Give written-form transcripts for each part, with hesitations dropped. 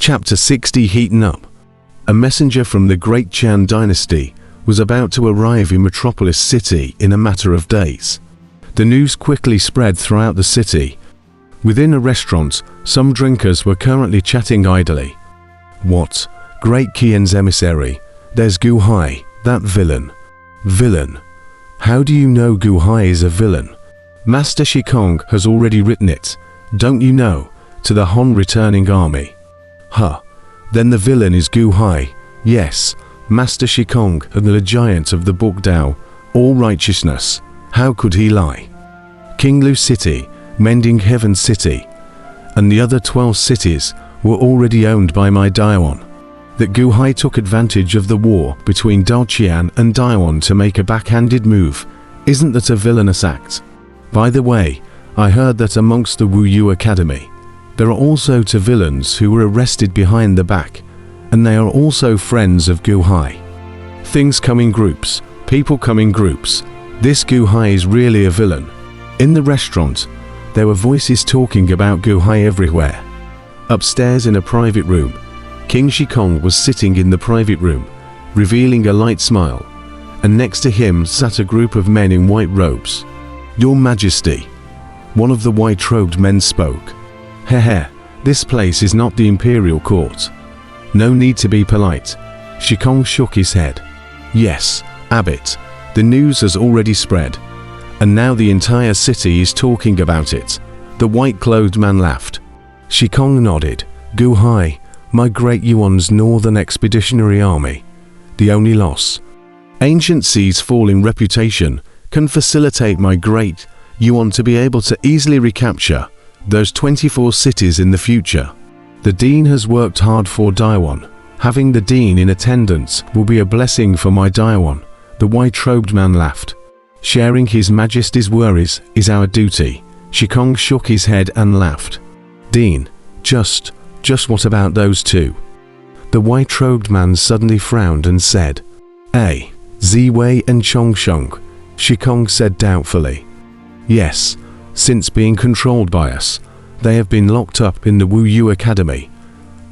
Chapter 60 Heating Up. A messenger from the Great Qian dynasty was about to arrive in Metropolis City in a matter of days. The news quickly spread throughout the city. Within a restaurant, some drinkers were currently chatting idly. What? Great Qian's emissary. There's Gu Hai, that villain. Villain? How do you know Gu Hai is a villain? Master Shikong has already written it, don't you know, to the Han returning army. Huh. Then the villain is Gu Hai. Yes, Master Shikong and the giant of the book Dao, all righteousness. How could he lie? Qinglu City, Mending Heaven City, and the other 12 cities were already owned by my Daewon. That Gu Hai took advantage of the war between Daoqian and Daewon to make a backhanded move, isn't that a villainous act? By the way, I heard that amongst the Wuxia Academy, there are also 2 villains who were arrested behind the back, and they are also friends of Gu Hai. Things come in groups, people come in groups. This Gu Hai is really a villain. In the restaurant, there were voices talking about Gu Hai everywhere. Upstairs in a private room, King Shikong was sitting in the private room, revealing a light smile, and next to him sat a group of men in white robes. Your Majesty, one of the white-robed men spoke. Heh, this place is not the imperial court. No need to be polite. Shikong shook his head. Yes, Abbot, the news has already spread, and now the entire city is talking about it. The white-clothed man laughed. Shikong nodded. Gu Hai, my great Yuan's Northern Expeditionary Army. The only loss. Ancient Sea's fall in reputation can facilitate my great Yuan to be able to easily recapture those 24 cities in the future. The Dean has worked hard for Daewon. Having the Dean in attendance will be a blessing for my Daewon. The white-robed man laughed. Sharing His Majesty's worries is our duty. Shikong shook his head and laughed. Dean, just what about those 2? The white-robed man suddenly frowned and said, Ziwei and Chongsheng, Shikong said doubtfully. Yes, since being controlled by us, they have been locked up in the Wuxia Academy.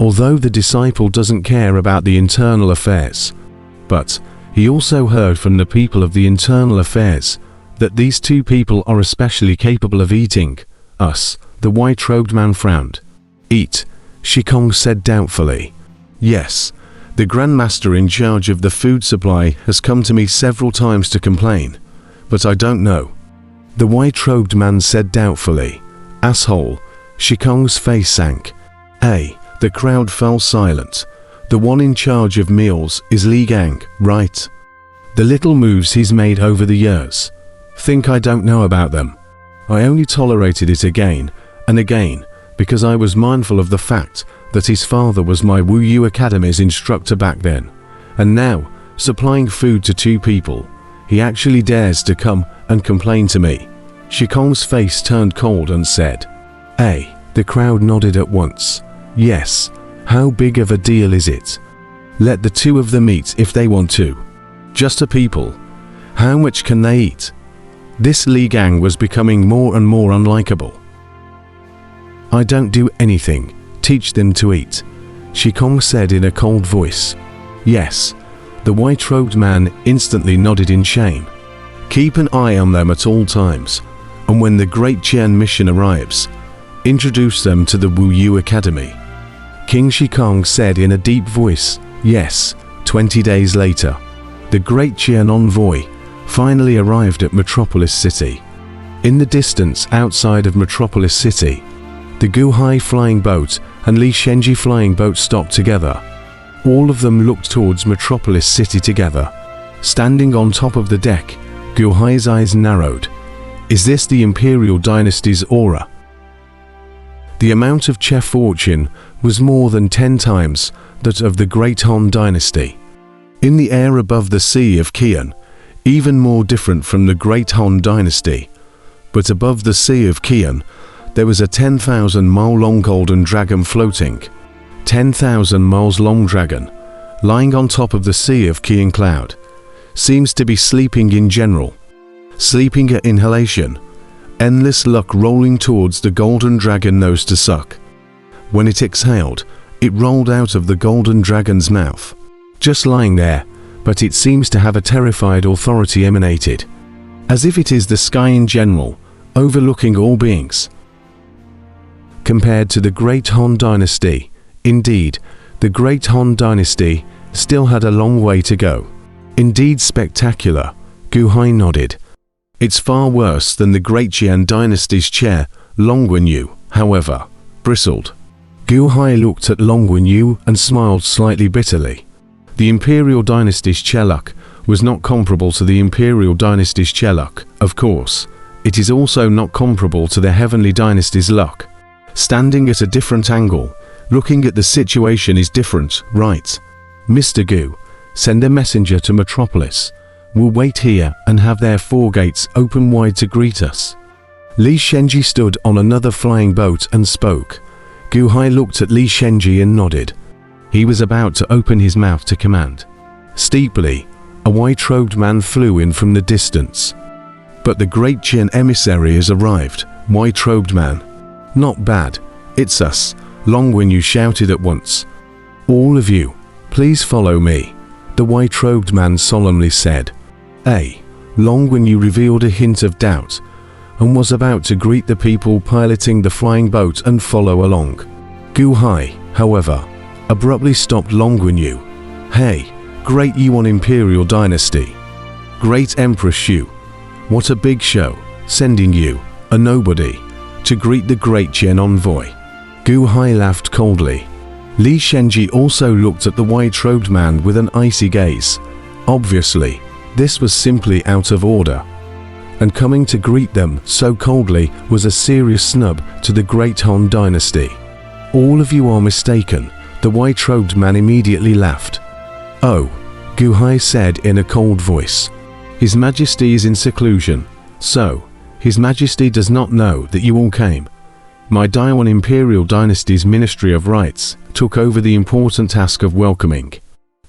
Although the disciple doesn't care about the internal affairs, but he also heard from the people of the internal affairs that these 2 people are especially capable of eating us. The white-robed man frowned. Eat, Shikong said doubtfully. Yes, the Grand Master in charge of the food supply has come to me several times to complain, but I don't know. The white-robed man said doubtfully. Asshole. Shikong's face sank. The crowd fell silent. The one in charge of meals is Li Gang, right? The little moves he's made over the years. Think I don't know about them? I only tolerated it again and again because I was mindful of the fact that his father was my Wuxia Academy's instructor back then. And now, supplying food to 2 people, he actually dares to come and complain to me. Shikong's face turned cold and said, The crowd nodded at once. Yes, how big of a deal is it? Let the 2 of them eat if they want to. Just a people. How much can they eat? This Li Gang was becoming more and more unlikable. I don't do anything. Teach them to eat, Shikong said in a cold voice. Yes, the white-robed man instantly nodded in shame. Keep an eye on them at all times, and when the Great Qian mission arrives, introduce them to the Wuxia Academy. King Shikong said in a deep voice. Yes, 20 days later, the Great Qian envoy finally arrived at Metropolis City. In the distance outside of Metropolis City, the Gu Hai flying boat and Li Shenji flying boat stopped together. All of them looked towards Metropolis City together. Standing on top of the deck, Gu Hai's eyes narrowed. Is this the Imperial Dynasty's aura? The amount of chef fortune was more than 10 times that of the Great Han Dynasty. In the air above the Sea of Qian, even more different from the Great Han Dynasty, but above the Sea of Qian, there was a 10,000-mile-long golden dragon floating. 10,000 miles long dragon, lying on top of the Sea of Qian cloud, seems to be sleeping in general. Sleeping at inhalation, endless luck rolling towards the golden dragon nose to suck. When it exhaled, It rolled out of the golden dragon's mouth. Just lying there, but it seems to have a terrified authority emanated. As if it is the sky in general, overlooking all beings. Compared to the Great Han Dynasty, indeed, the Great Han Dynasty still had a long way to go. Indeed spectacular, Gu Hai nodded. It's far worse than the Great Qian Dynasty's chair. Long Wenyu, however, bristled. Gu Hai looked at Long Wenyu and smiled slightly bitterly. The Imperial Dynasty's Cheluk was not comparable to the Imperial Dynasty's Cheluk, of course. It is also not comparable to the Heavenly Dynasty's luck. Standing at a different angle, looking at the situation is different, right? Mr. Gu, send a messenger to Metropolis. We'll wait here and have their 4 gates open wide to greet us. Li Shenji stood on another flying boat and spoke. Gu Hai looked at Li Shenji and nodded. He was about to open his mouth to command. Steeply, a white-robed man flew in from the distance. But the Great Qian emissary has arrived, white-robed man. Not bad, it's us, Long Wenyu shouted at once. All of you, please follow me, the white-robed man solemnly said. Long Wenyu revealed a hint of doubt, and was about to greet the people piloting the flying boat and follow along. Gu Hai, however, abruptly stopped Long Wenyu. Hey, Great Yuan Imperial Dynasty. Great Empress Xu. What a big show, sending you, a nobody, to greet the Great Qian envoy. Gu Hai laughed coldly. Li Shenji also looked at the white-robed man with an icy gaze. Obviously, this was simply out of order. And coming to greet them so coldly was a serious snub to the Great Han Dynasty. All of you are mistaken, the white-robed man immediately laughed. Oh, Gu Hai said in a cold voice. His Majesty is in seclusion, so His Majesty does not know that you all came. My Daiwan Imperial Dynasty's Ministry of Rites took over the important task of welcoming.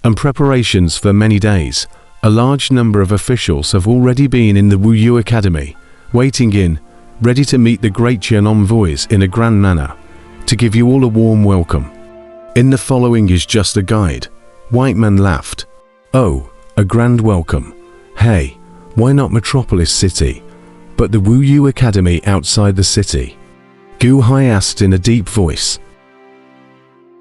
And preparations for many days. A large number of officials have already been in the Wuyu Academy, waiting in, ready to meet the Great Qian envoys in a grand manner, to give you all a warm welcome. In the following is just a guide. White man laughed. Oh, a grand welcome. Hey, why not Metropolis City, but the Wuyu Academy outside the city? Gu Hai asked in a deep voice.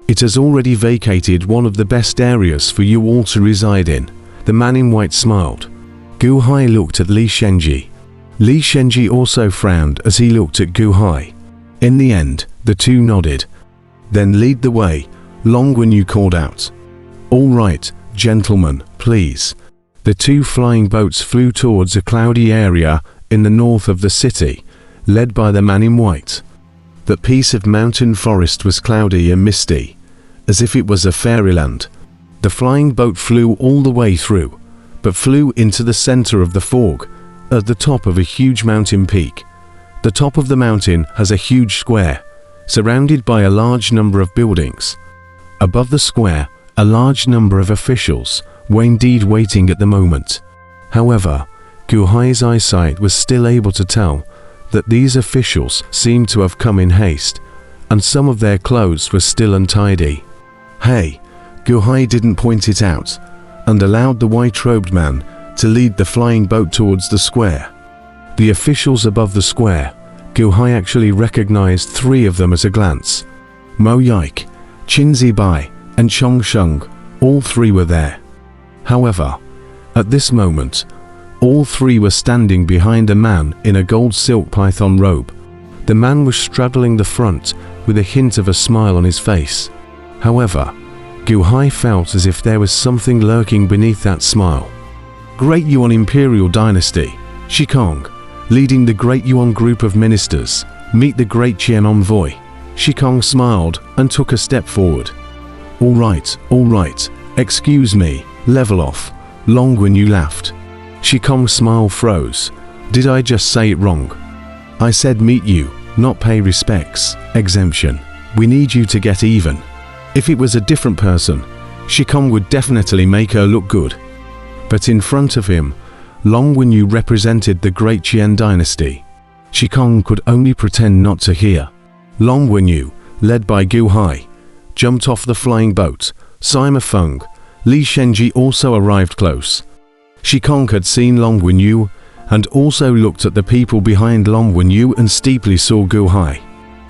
It has already vacated one of the best areas for you all to reside in. The man in white smiled. Gu Hai looked at Li Shenji. Li Shenji also frowned as he looked at Gu Hai. In the end, the two nodded. Then lead the way, Long Wenyu called out. All right, gentlemen, please. The 2 flying boats flew towards a cloudy area in the north of the city, led by the man in white. The piece of mountain forest was cloudy and misty, as if it was a fairyland. The flying boat flew all the way through, but flew into the center of the fog, at the top of a huge mountain peak. The top of the mountain has a huge square, surrounded by a large number of buildings. Above the square, a large number of officials were indeed waiting at the moment. However, Gu Hai's eyesight was still able to tell that these officials seemed to have come in haste, and some of their clothes were still untidy. Hey, Gu Hai didn't point it out, and allowed the white-robed man to lead the flying boat towards the square. The officials above the square, Gu Hai actually recognized 3 of them at a glance. Mo Yike, Qin Zibai, and Chong Sheng, all 3 were there. However, at this moment, all 3 were standing behind a man in a gold silk python robe. The man was straddling the front with a hint of a smile on his face. However, Gu Hai felt as if there was something lurking beneath that smile. Great Yuan Imperial Dynasty, Shikong, leading the Great Yuan group of ministers, meet the Great Qian envoy. Shikong smiled and took a step forward. All right, excuse me, level off, Long Wenyu laughed. Shikong's smile froze. Did I just say it wrong? I said meet you, not pay respects. Exemption. We need you to get even. If it was a different person, Shikong would definitely make her look good. But in front of him, Long Wenyu represented the Great Qian Dynasty. Shikong could only pretend not to hear. Long Wenyu, led by Gu Hai, jumped off the flying boat. Sima Feng, Li Shenji also arrived close. Shikong had seen Long Wenyu and also looked at the people behind Long Wenyu and steeply saw Gu Hai.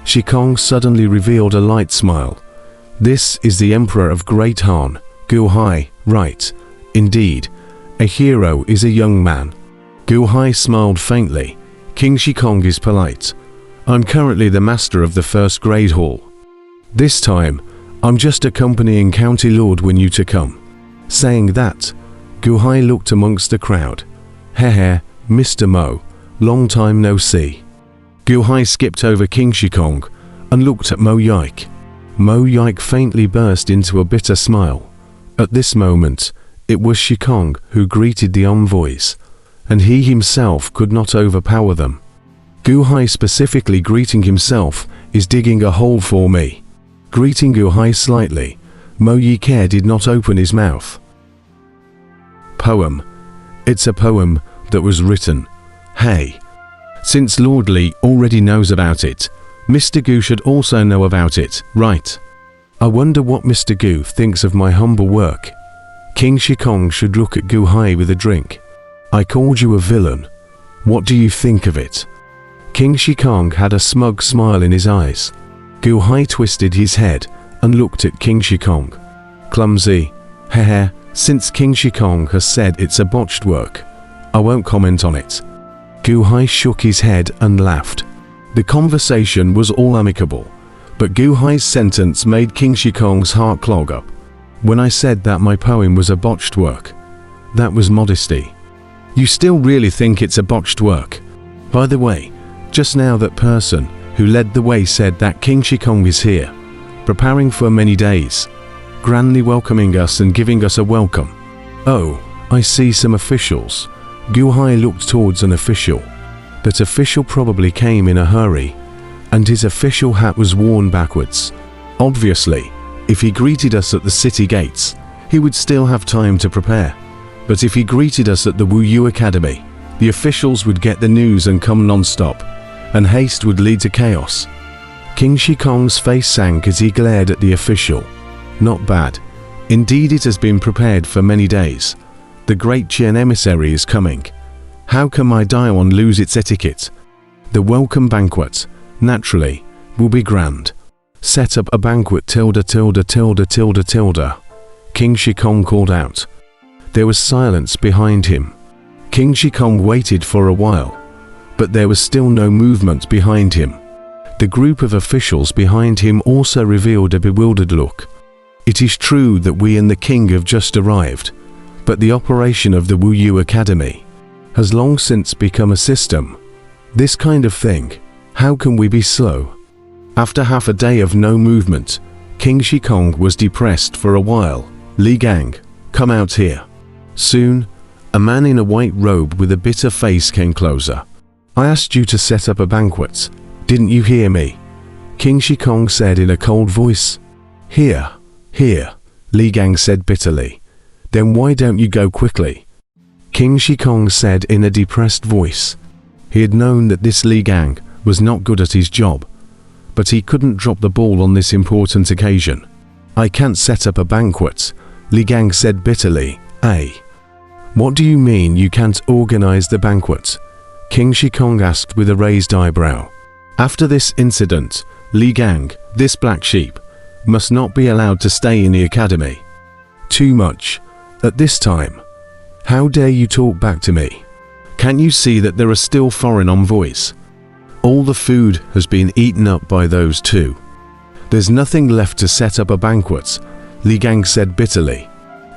Shikong suddenly revealed a light smile. This is the Emperor of Great Han, Gu Hai, right? Indeed, a hero is a young man. Gu Hai smiled faintly. King Shikong is polite. I'm currently the master of the first grade hall. This time, I'm just accompanying County Lord Wenyu to come. Saying that, Gu Hai looked amongst the crowd. Hehe, Mr. Mo, long time no see. Gu Hai skipped over King Shikong and looked at Mo Yike. Mo Yike faintly burst into a bitter smile. At this moment, it was Shikong who greeted the envoys, and he himself could not overpower them. Gu Hai specifically greeting himself is digging a hole for me. Greeting Gu Hai slightly, Mo Yike did not open his mouth. Poem. It's a poem that was written. Hey. Since Lord Li already knows about it, Mr. Gu should also know about it, right? I wonder what Mr. Gu thinks of my humble work. King Shikong should look at Gu Hai with a drink. I called you a villain. What do you think of it? King Shikong had a smug smile in his eyes. Gu Hai twisted his head and looked at King Shikong. Clumsy. Hehe, since King Shikong has said it's a botched work, I won't comment on it. Gu Hai shook his head and laughed. The conversation was all amicable, but Gu Hai's sentence made King Shikong's heart clog up. When I said that my poem was a botched work, that was modesty. You still really think it's a botched work? By the way, just now that person who led the way said that King Shikong is here, preparing for many days, grandly welcoming us and giving us a welcome. Oh, I see some officials. Gu Hai looked towards an official. That official probably came in a hurry, and his official hat was worn backwards. Obviously, if he greeted us at the city gates, he would still have time to prepare. But if he greeted us at the Wuyu Academy, the officials would get the news and come non-stop, and haste would lead to chaos. King Shikong's face sank as he glared at the official. Not bad. Indeed, it has been prepared for many days. The great Qian emissary is coming. How can my Daewon lose its etiquette? The welcome banquet, naturally, will be grand. Set up a banquet tilde. King Shikong called out. There was silence behind him. King Shikong waited for a while, but there was still no movement behind him. The group of officials behind him also revealed a bewildered look. It is true that we and the king have just arrived, but the operation of the Wuyu Academy has long since become a system. This kind of thing, how can we be slow? After half a day of no movement, King Shikong was depressed for a while. Li Gang, come out here. Soon, a man in a white robe with a bitter face came closer. I asked you to set up a banquet. Didn't you hear me? King Shikong said in a cold voice. Here, Li Gang said bitterly. Then why don't you go quickly? King Shikong said in a depressed voice. He had known that this Li Gang was not good at his job, but he couldn't drop the ball on this important occasion. I can't set up a banquet, Li Gang said bitterly. What do you mean you can't organize the banquet? King Shikong asked with a raised eyebrow. After this incident, Li Gang, this black sheep, must not be allowed to stay in the academy. Too much. At this time. How dare you talk back to me? Can't you see that there are still foreign envoys? All the food has been eaten up by those two. There's nothing left to set up a banquet, Li Gang said bitterly.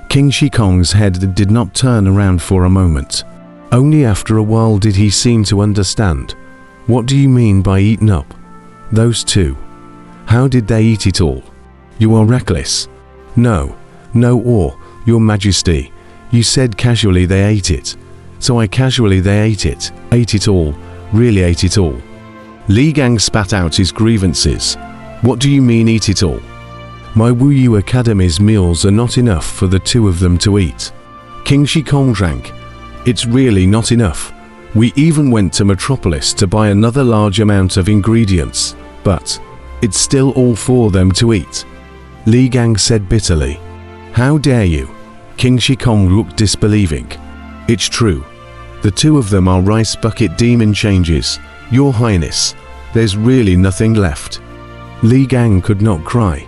King Shikong's head did not turn around for a moment. Only after a while did he seem to understand. What do you mean by eaten up? Those two. How did they eat it all? You are reckless. No, Your Majesty, you said casually they ate it. So I casually they ate it all, really ate it all. Li Gang spat out his grievances. What do you mean eat it all? My Wuyu Academy's meals are not enough for the two of them to eat. King Shikong drank. It's really not enough. We even went to Metropolis to buy another large amount of ingredients, but it's still all for them to eat. Li Gang said bitterly. How dare you? King Shikong looked disbelieving. It's true. The two of them are rice bucket demon changes, Your Highness. There's really nothing left. Li Gang could not cry.